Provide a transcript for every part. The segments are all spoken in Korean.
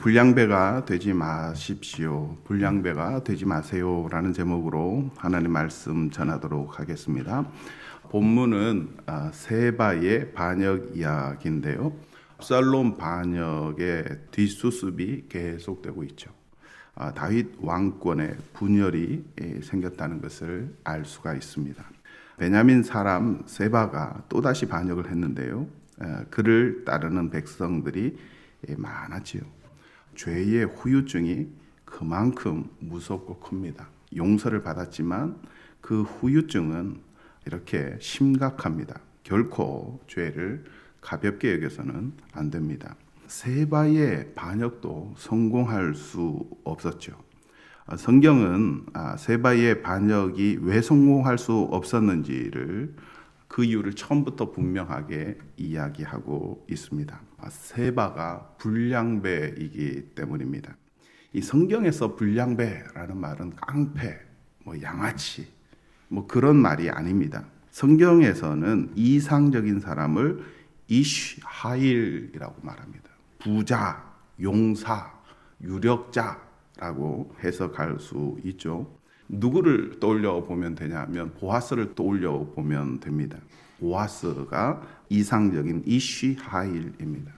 불량배가 되지 마십시오. 불량배가 되지 마세요. 라는 제목으로 하나님 말씀 전하도록 하겠습니다. 본문은 세바의 반역 이야기인데요. 압살롬 반역의 뒷수습이 계속되고 있죠. 다윗 왕권의 분열이 생겼다는 것을 알 수가 있습니다. 베냐민 사람 세바가 또다시 반역을 했는데요. 그를 따르는 백성들이 많았지요. 죄의 후유증이 그만큼 무섭고 큽니다. 용서를 받았지만 그 후유증은 이렇게 심각합니다. 결코 죄를 가볍게 여겨서는 안 됩니다. 세바의 반역도 성공할 수 없었죠. 성경은 세바의 반역이 왜 성공할 수 없었는지를 그 이유를 처음부터 분명하게 이야기하고 있습니다. 세바가 불량배이기 때문입니다. 이 성경에서 불량배라는 말은 깡패, 양아치, 그런 말이 아닙니다. 성경에서는 이상적인 사람을 이쉬하일이라고 말합니다. 부자, 용사, 유력자라고 해석할 수 있죠. 누구를 떠올려 보면 되냐면 보아스를 떠올려 보면 됩니다. 보아스가 이상적인 이쉬하일입니다.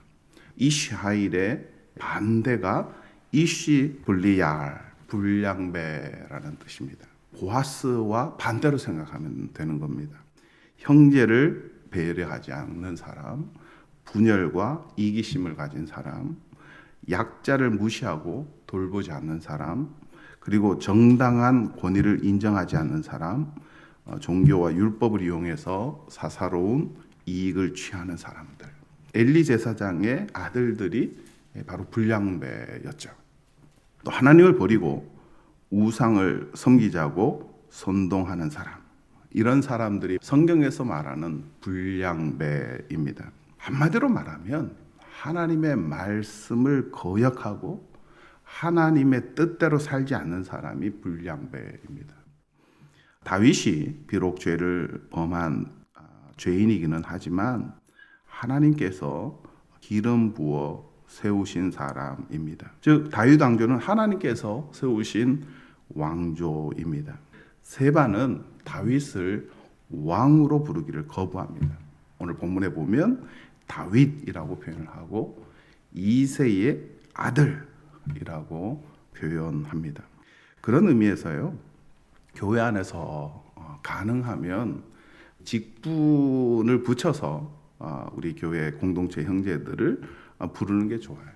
이쉬하일의 반대가 이쉬블리얄, 불량배라는 뜻입니다. 보아스와 반대로 생각하면 되는 겁니다. 형제를 배려하지 않는 사람, 분열과 이기심을 가진 사람, 약자를 무시하고 돌보지 않는 사람, 그리고 정당한 권위를 인정하지 않는 사람, 종교와 율법을 이용해서 사사로운 이익을 취하는 사람들. 엘리 제사장의 아들들이 바로 불량배였죠. 또 하나님을 버리고 우상을 섬기자고 선동하는 사람. 이런 사람들이 성경에서 말하는 불량배입니다. 한마디로 말하면 하나님의 말씀을 거역하고 하나님의 뜻대로 살지 않는 사람이 불량배입니다. 다윗이 비록 죄를 범한 죄인이기는 하지만 하나님께서 기름 부어 세우신 사람입니다. 즉 다윗 왕조는 하나님께서 세우신 왕조입니다. 세바는 다윗을 왕으로 부르기를 거부합니다. 오늘 본문에 보면 다윗이라고 표현을 하고 이새의 아들이라고 표현합니다. 그런 의미에서요, 교회 안에서 가능하면 직분을 붙여서 우리 교회 공동체 형제들을 부르는 게 좋아요.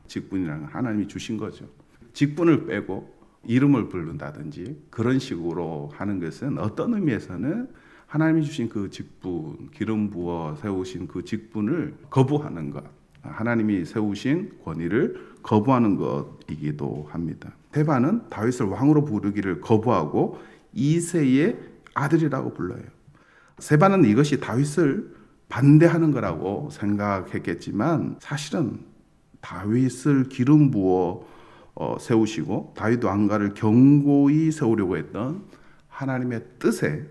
직분이라는 건 하나님이 주신 거죠. 직분을 빼고 이름을 부른다든지 그런 식으로 하는 것은 어떤 의미에서는 하나님이 주신 그 직분, 기름 부어 세우신 그 직분을 거부하는 것, 하나님이 세우신 권위를 거부하는 것이기도 합니다. 세바는 다윗을 왕으로 부르기를 거부하고 이새의 아들이라고 불러요. 세바는 이것이 다윗을 반대하는 거라고 생각했겠지만 사실은 다윗을 기름 부어 세우시고 다윗 왕가를 견고히 세우려고 했던 하나님의 뜻에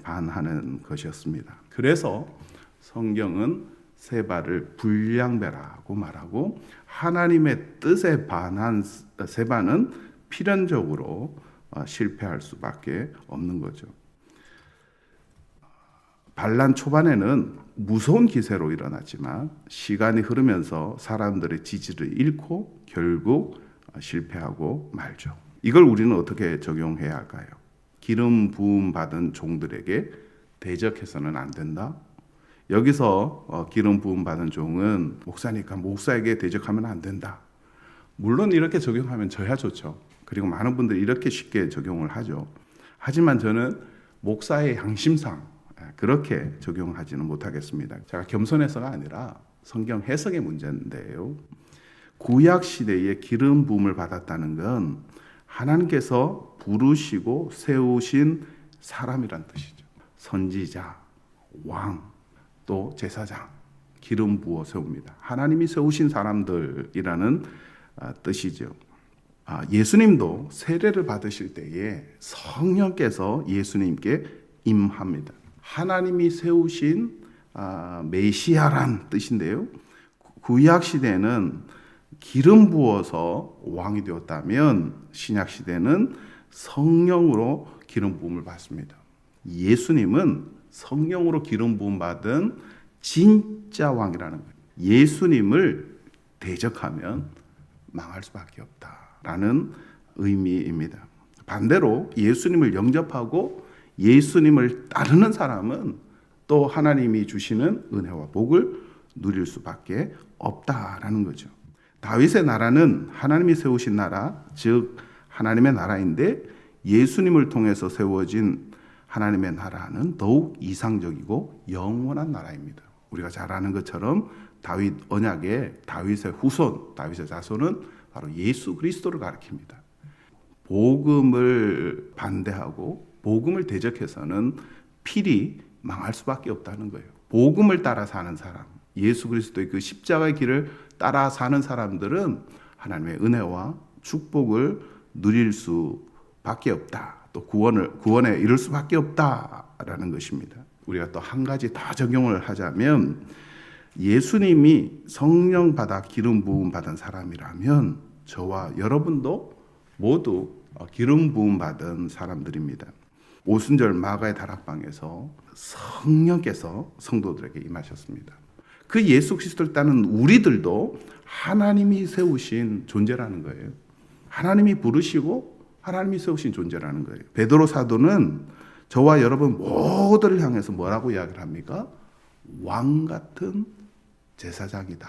반하는 것이었습니다. 그래서 성경은 세바를 불량배라고 말하고 하나님의 뜻에 반한 세바는 필연적으로 실패할 수밖에 없는 거죠. 반란 초반에는 무서운 기세로 일어났지만 시간이 흐르면서 사람들의 지지를 잃고 결국 실패하고 말죠. 이걸 우리는 어떻게 적용해야 할까요? 기름 부음 받은 종들에게 대적해서는 안 된다. 여기서 기름 부음 받은 종은 목사니까 목사에게 대적하면 안 된다. 물론 이렇게 적용하면 저야 좋죠. 그리고 많은 분들이 이렇게 쉽게 적용을 하죠. 하지만 저는 목사의 양심상 그렇게 적용하지는 못하겠습니다. 제가 겸손해서가 아니라 성경 해석의 문제인데요. 구약 시대에 기름 부음을 받았다는 건 하나님께서 부르시고 세우신 사람이란 뜻이죠. 선지자, 왕, 또 제사장, 기름 부어 세웁니다. 하나님이 세우신 사람들이라는 뜻이죠. 예수님도 세례를 받으실 때에 성령께서 예수님께 임합니다. 하나님이 세우신 메시아란 뜻인데요. 구약 시대는 기름 부어서 왕이 되었다면 신약 시대는 성령으로 기름 부음을 받습니다. 예수님은 성령으로 기름 부음 받은 진짜 왕이라는 거예요. 예수님을 대적하면 망할 수밖에 없다라는 의미입니다. 반대로 예수님을 영접하고 예수님을 따르는 사람은 또 하나님이 주시는 은혜와 복을 누릴 수밖에 없다라는 거죠. 다윗의 나라는 하나님이 세우신 나라, 즉 하나님의 나라인데 예수님을 통해서 세워진 하나님의 나라는 더욱 이상적이고 영원한 나라입니다. 우리가 잘 아는 것처럼 다윗 언약의 다윗의 후손, 다윗의 자손은 바로 예수 그리스도를 가리킵니다. 복음을 반대하고 복음을 대적해서는 필히 망할 수밖에 없다는 거예요. 복음을 따라 사는 사람, 예수 그리스도의 그 십자가의 길을 따라 사는 사람들은 하나님의 은혜와 축복을 누릴 수밖에 없다. 또 구원에 이를 수밖에 없다라는 것입니다. 우리가 또 한 가지 더 적용을 하자면 예수님이 성령 받아 기름 부음 받은 사람이라면 저와 여러분도 모두 기름 부음 받은 사람들입니다. 오순절 마가의 다락방에서 성령께서 성도들에게 임하셨습니다. 그 예수 그리스도를 따르는 우리들도 하나님이 세우신 존재라는 거예요. 하나님이 부르시고 하나님이 세우신 존재라는 거예요. 베드로 사도는 저와 여러분 모두를 향해서 뭐라고 이야기를 합니까? 왕 같은 제사장이다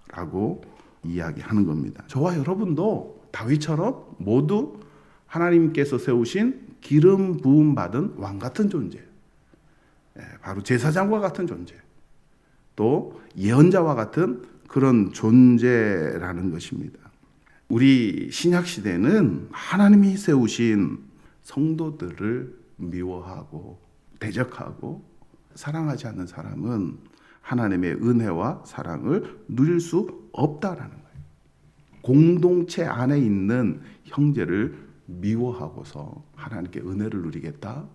라고 이야기하는 겁니다. 저와 여러분도 다윗처럼 모두 하나님께서 세우신 기름 부음 받은 왕 같은 존재, 바로 제사장과 같은 존재, 또 예언자와 같은 그런 존재라는 것입니다. 우리 신약 시대는 하나님이 세우신 성도들을 미워하고 대적하고 사랑하지 않는 사람은 하나님의 은혜와 사랑을 누릴 수 없다라는 거예요. 공동체 안에 있는 형제를 미워하고서 하나님께 은혜를 누리겠다.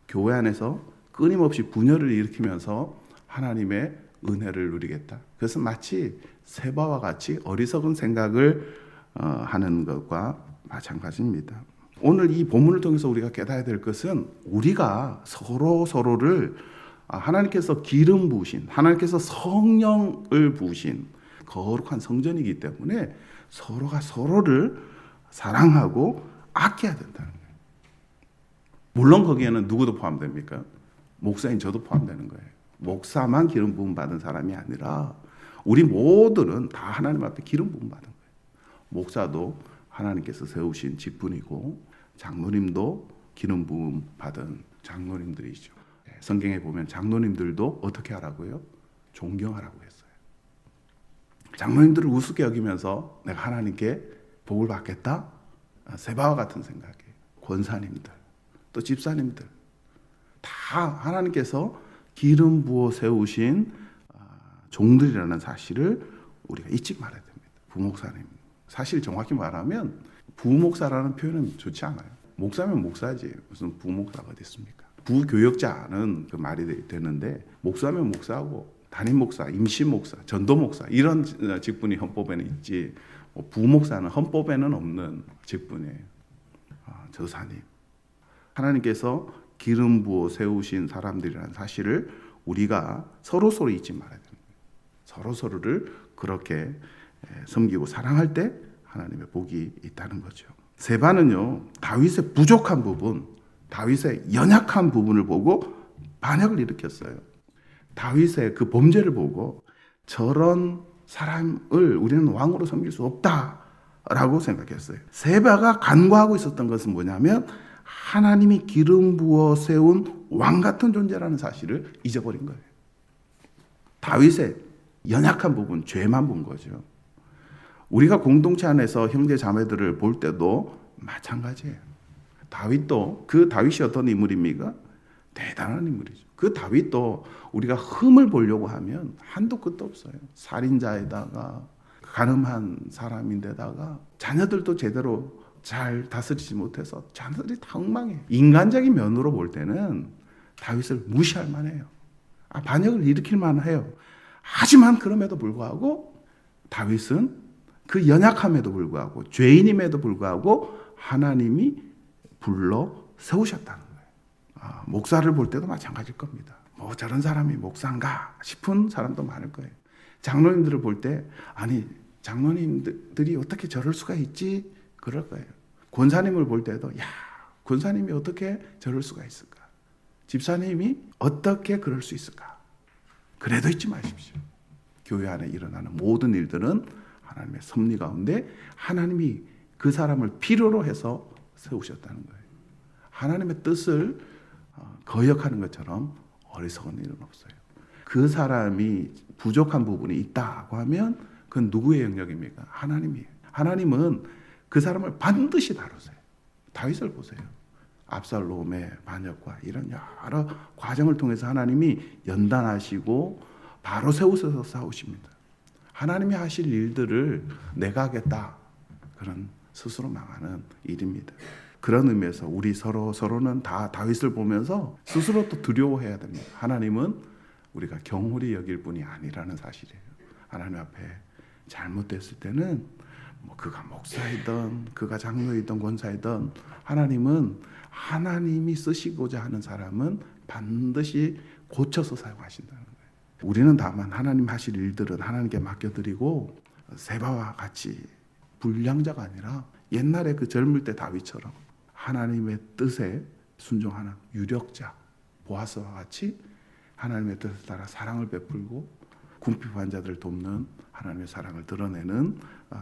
교회 안에서 끊임없이 분열을 일으키면서 하나님의 은혜를 누리겠다. 그것은 마치 세바와 같이 어리석은 생각을 하는 것과 마찬가지입니다. 오늘 이 본문을 통해서 우리가 깨달아야 될 것은 우리가 서로를 하나님께서 기름 부으신, 하나님께서 성령을 부으신 거룩한 성전이기 때문에 서로가 서로를 사랑하고 아껴야 된다는 거예요. 물론 거기에는 누구도 포함됩니까? 목사인 저도 포함되는 거예요. 목사만 기름 부음 받은 사람이 아니라 우리 모두는 다 하나님 앞에 기름 부음 받은 거예요. 목사도 하나님께서 세우신 직분이고 장로님도 기름 부음 받은 장로님들이죠. 성경에 보면 장로님들도 어떻게 하라고요? 존경하라고 했어요. 장로님들을 우습게 여기면서 내가 하나님께 복을 받겠다? 세바와 같은 생각이에요. 권사님들, 또 집사님들 다 하나님께서 기름 부어 세우신 종들이라는 사실을 우리가 잊지 말아야 됩니다. 부목사님. 사실 정확히 말하면 부목사라는 표현은 좋지 않아요. 목사면 목사지 무슨 부목사가 됐습니까? 부교역자는 그 말이 되는데 목사면 목사고 담임 목사, 임시 목사, 전도 목사 이런 직분이 헌법에는 있지 부목사는 헌법에는 없는 직분이에요. 저사님. 하나님께서 기름 부어 세우신 사람들이라는 사실을 우리가 서로 잊지 말아야 됩니다. 서로를 그렇게 섬기고 사랑할 때 하나님의 복이 있다는 거죠. 세바는요, 다윗의 부족한 부분, 다윗의 연약한 부분을 보고 반역을 일으켰어요. 다윗의 그 범죄를 보고 저런 사람을 우리는 왕으로 섬길 수 없다라고 생각했어요. 세바가 간과하고 있었던 것은 뭐냐면 하나님이 기름 부어 세운 왕 같은 존재라는 사실을 잊어버린 거예요. 다윗의 연약한 부분, 죄만 본 거죠. 우리가 공동체 안에서 형제 자매들을 볼 때도 마찬가지예요. 다윗도 그 다윗이 어떤 인물입니까? 대단한 인물이죠. 그 다윗도 우리가 흠을 보려고 하면 한도 끝도 없어요. 살인자에다가 가늠한 사람인데다가 자녀들도 제대로 잘 다스리지 못해서 자녀들이 다 엉망해요. 인간적인 면으로 볼 때는 다윗을 무시할 만해요. 반역을 일으킬 만해요. 하지만 그럼에도 불구하고 다윗은 그 연약함에도 불구하고 죄인임에도 불구하고 하나님이 불러 세우셨다는 거예요. 목사를 볼 때도 마찬가지일 겁니다. 뭐 저런 사람이 목사인가 싶은 사람도 많을 거예요. 장로님들을 볼 때 아니 장로님들이 어떻게 저럴 수가 있지? 그럴 거예요. 권사님을 볼 때도 야 권사님이 어떻게 저럴 수가 있을까? 집사님이 어떻게 그럴 수 있을까? 그래도 잊지 마십시오. 교회 안에 일어나는 모든 일들은 하나님의 섭리 가운데 하나님이 그 사람을 필요로 해서 세우셨다는 거예요. 하나님의 뜻을 거역하는 것처럼 어리석은 일은 없어요. 그 사람이 부족한 부분이 있다고 하면 그건 누구의 영역입니까? 하나님이에요. 하나님은 그 사람을 반드시 다루세요. 다윗을 보세요. 압살롬의 반역과 이런 여러 과정을 통해서 하나님이 연단하시고 바로 세우셔서 싸우십니다. 하나님이 하실 일들을 내가 하겠다. 그런 스스로 망하는 일입니다. 그런 의미에서 우리 서로는 다 다윗을 보면서 스스로 또 두려워해야 됩니다. 하나님은 우리가 경홀히 여길 분이 아니라는 사실이에요. 하나님 앞에 잘못됐을 때는 뭐 그가 목사이든 그가 장로이든 권사이든 하나님은 하나님이 쓰시고자 하는 사람은 반드시 고쳐서 사용하신다는 거예요. 우리는 다만 하나님 하실 일들은 하나님께 맡겨드리고 세바와 같이 불량자가 아니라 옛날에 그 젊을 때 다윗처럼 하나님의 뜻에 순종하는 유력자 보아스와 같이 하나님의 뜻에 따라 사랑을 베풀고 궁핍한 자들을 돕는 하나님의 사랑을 드러내는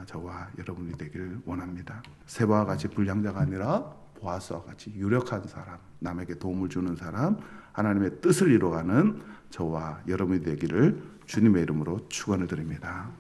저와 여러분이 되기를 원합니다. 세바와 같이 불량자가 아니라 보아스와 같이 유력한 사람, 남에게 도움을 주는 사람, 하나님의 뜻을 이루어가는 저와 여러분이 되기를 주님의 이름으로 축원을 드립니다.